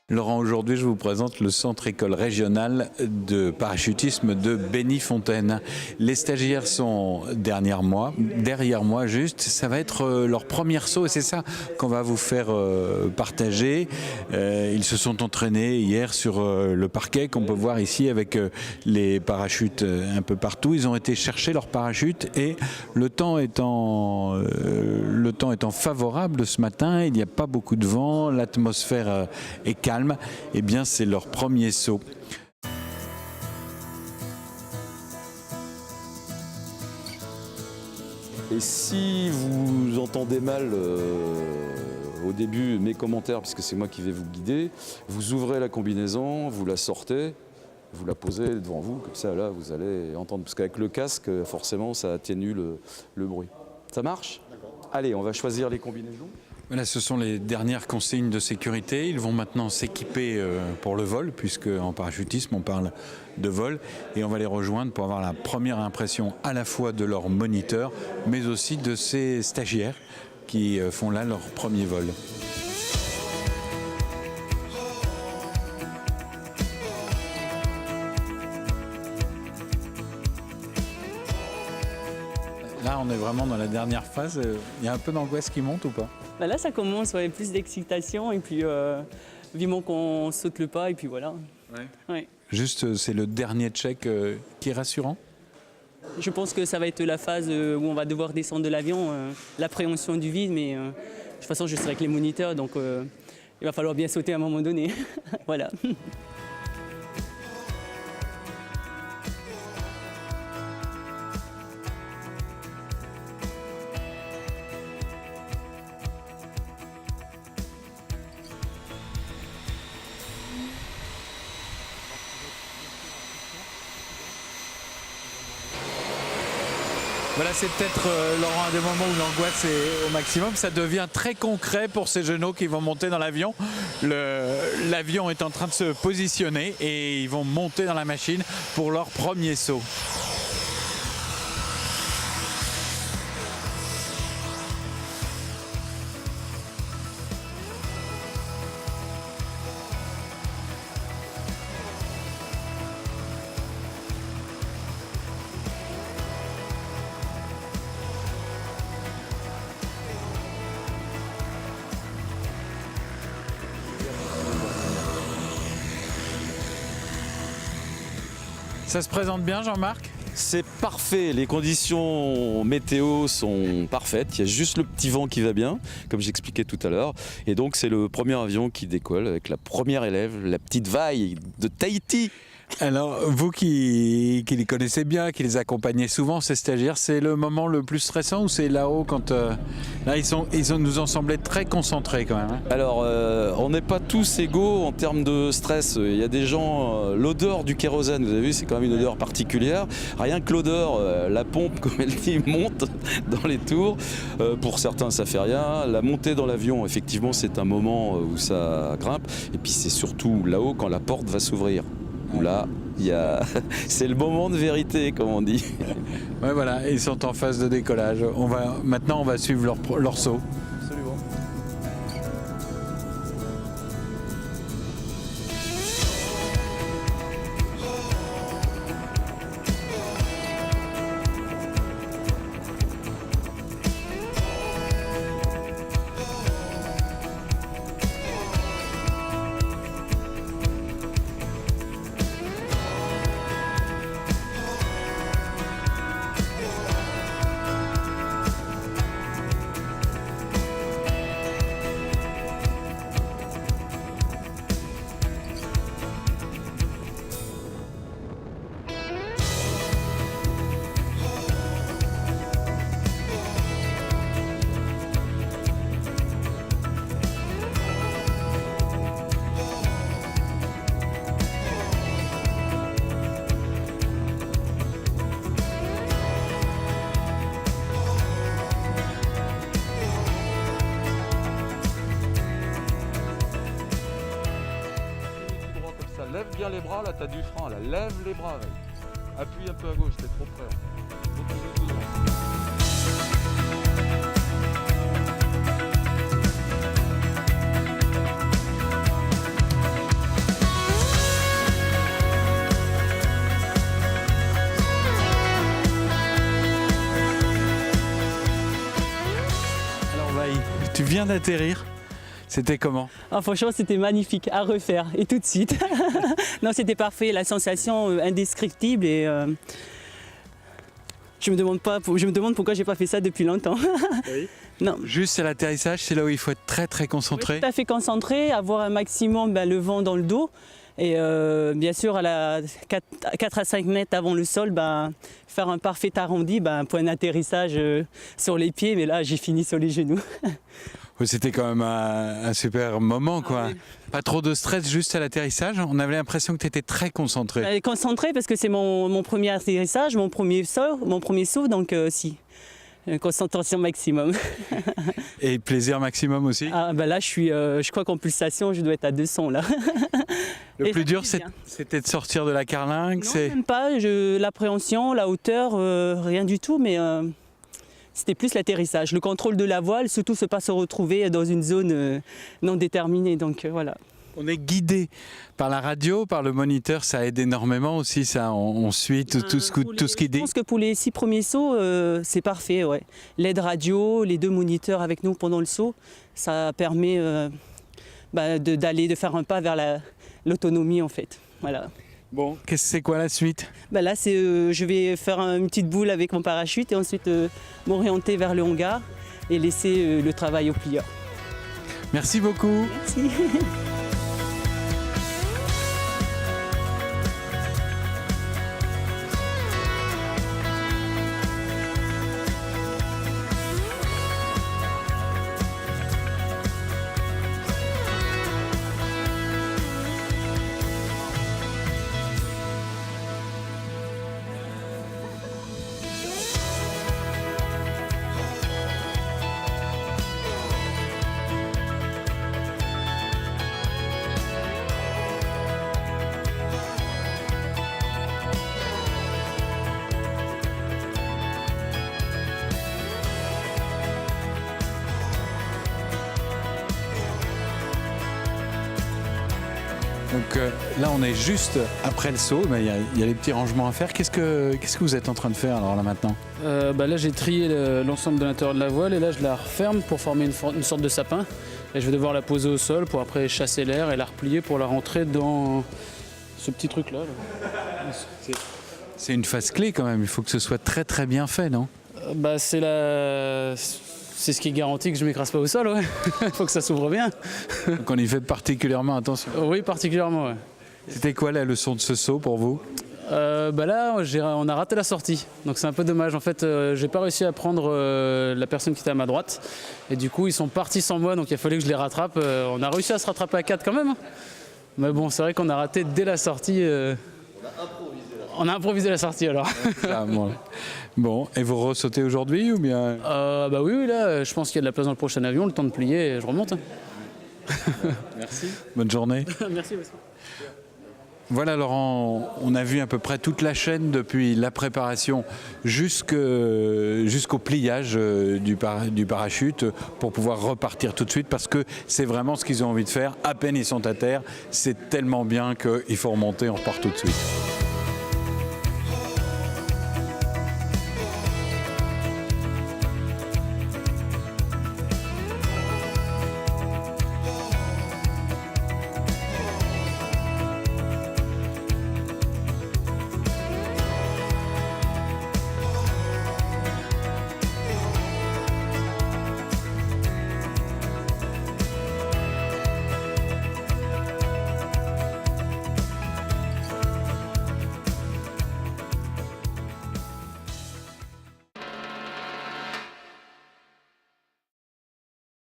Laurent, aujourd'hui, je vous présente le centre école régional de parachutisme de Bénifontaine. Les stagiaires sont derrière moi juste. Ça va être leur premier saut et c'est ça qu'on va vous faire partager. Ils se sont entraînés hier sur le parquet qu'on peut voir ici avec les parachutes un peu partout. Ils ont été chercher leurs parachutes et le temps étant favorable ce matin, il n'y a pas beaucoup de vent, l'atmosphère est calme. Eh bien, c'est leur premier saut. Et si vous entendez mal au début mes commentaires, puisque c'est moi qui vais vous guider, vous ouvrez la combinaison, vous la sortez, vous la posez devant vous, comme ça là vous allez entendre. Parce qu'avec le casque, forcément, ça atténue le bruit. Ça marche ? Allez, on va choisir les combinaisons. Voilà, ce sont les dernières consignes de sécurité. Ils vont maintenant s'équiper pour le vol, puisque en parachutisme on parle de vol, et on va les rejoindre pour avoir la première impression à la fois de leur moniteur, mais aussi de ces stagiaires qui font là leur premier vol. Là, on est vraiment dans la dernière phase. Il y a un peu d'angoisse qui monte ou pas ? Bah là, ça commence, ouais, plus d'excitation et puis vivement qu'on saute le pas et puis voilà. Ouais. Juste, c'est le dernier check qui est rassurant ? Je pense que ça va être la phase où on va devoir descendre de l'avion, l'appréhension du vide, mais de toute façon, je serai avec les moniteurs, donc il va falloir bien sauter à un moment donné. Voilà. Voilà, c'est peut-être, Laurent, un des moments où l'angoisse est au maximum. Ça devient très concret pour ces genoux qui vont monter dans l'avion. L'avion est en train de se positionner et ils vont monter dans la machine pour leur premier saut. Ça se présente bien, Jean-Marc ? C'est parfait, les conditions météo sont parfaites, il y a juste le petit vent qui va bien, comme j'expliquais tout à l'heure. Et donc c'est le premier avion qui décolle avec la première élève, la petite Vaille de Tahiti. Alors, vous qui les connaissez bien, qui les accompagnez souvent, ces stagiaires, c'est le moment le plus stressant ou c'est là-haut quand... Là, ils nous ont semblé très concentrés quand même. Hein. Alors, on n'est pas tous égaux en termes de stress. Il y a des gens, l'odeur du kérosène, vous avez vu, c'est quand même une odeur particulière. Rien que l'odeur, la pompe, comme elle dit, monte dans les tours. Pour certains, ça fait rien. La montée dans l'avion, effectivement, c'est un moment où ça grimpe. Et puis, c'est surtout là-haut quand la porte va s'ouvrir. Où là, c'est le moment de vérité, comme on dit. Ouais, voilà, ils sont en phase de décollage. Maintenant, on va suivre leur saut. Absolument. Lève bien les bras, là t'as du frein, là lève les bras. Là. Appuie un peu à gauche, t'es trop près. merveille. Tu viens d'atterrir. C'était comment? Ah, franchement, c'était magnifique, à refaire, et tout de suite. Non, c'était parfait, la sensation indescriptible et je me demande pourquoi j'ai pas fait ça depuis longtemps. Oui. Non. Juste à l'atterrissage, c'est là où il faut être très très concentré. Oui, tout à fait concentré, avoir un maximum le vent dans le dos. Et bien sûr, à 4 à 5 mètres avant le sol, faire un parfait arrondi, point d'atterrissage sur les pieds, mais là j'ai fini sur les genoux. C'était quand même un super moment, quoi. Ah oui. Pas trop de stress juste à l'atterrissage. On avait l'impression que tu étais très concentré. Concentré parce que c'est mon premier atterrissage, mon premier saut, donc si. Concentration maximum. Et plaisir maximum aussi. Ah, là, je crois qu'en pulsation, je dois être à 200 là. Le Et plus dur, ça fait bien. c'était de sortir de la carlingue. Non, même pas. L'appréhension, la hauteur, rien du tout, mais c'était plus l'atterrissage. Le contrôle de la voile, surtout, c'est pas se retrouver dans une zone non déterminée. Donc voilà. On est guidé par la radio, par le moniteur, ça aide énormément aussi, ça. On suit tout ce qu'il dit. Je pense que pour les 6 premiers sauts, c'est parfait. Ouais. L'aide radio, les 2 moniteurs avec nous pendant le saut, ça permet de faire un pas vers l'autonomie en fait. Voilà. Bon, c'est quoi la suite? Là, je vais faire une petite boule avec mon parachute et ensuite m'orienter vers le hangar et laisser le travail au plieur. Merci beaucoup. Merci. Donc là, on est juste après le saut. Il y a les petits rangements à faire. Qu'est-ce que vous êtes en train de faire alors là maintenant? Là, j'ai trié l'ensemble de l'intérieur de la voile et là, je la referme pour former une sorte de sapin. Et je vais devoir la poser au sol pour après chasser l'air et la replier pour la rentrer dans ce petit truc-là. C'est une phase clé quand même. Il faut que ce soit très très bien fait, non? C'est ce qui garantit que je m'écrase pas au sol, ouais. Il faut que ça s'ouvre bien. Donc on y fait particulièrement attention. Oui, particulièrement, ouais. C'était quoi la leçon de ce saut pour vous? Là, on a raté la sortie, donc c'est un peu dommage. En fait, j'ai pas réussi à prendre la personne qui était à ma droite, et du coup, ils sont partis sans moi, donc il a fallu que je les rattrape. On a réussi à se rattraper à 4 quand même, hein. Mais bon, c'est vrai qu'on a raté dès la sortie. On a improvisé la sortie alors. Bon, et vous ressautez aujourd'hui ou bien? Oui, là, je pense qu'il y a de la place dans le prochain avion, le temps de plier, et je remonte. Merci. Bonne journée. Merci aussi. Voilà Laurent, on a vu à peu près toute la chaîne depuis la préparation jusqu'au pliage du parachute pour pouvoir repartir tout de suite parce que c'est vraiment ce qu'ils ont envie de faire. À peine ils sont à terre, c'est tellement bien qu'il faut remonter, on repart tout de suite.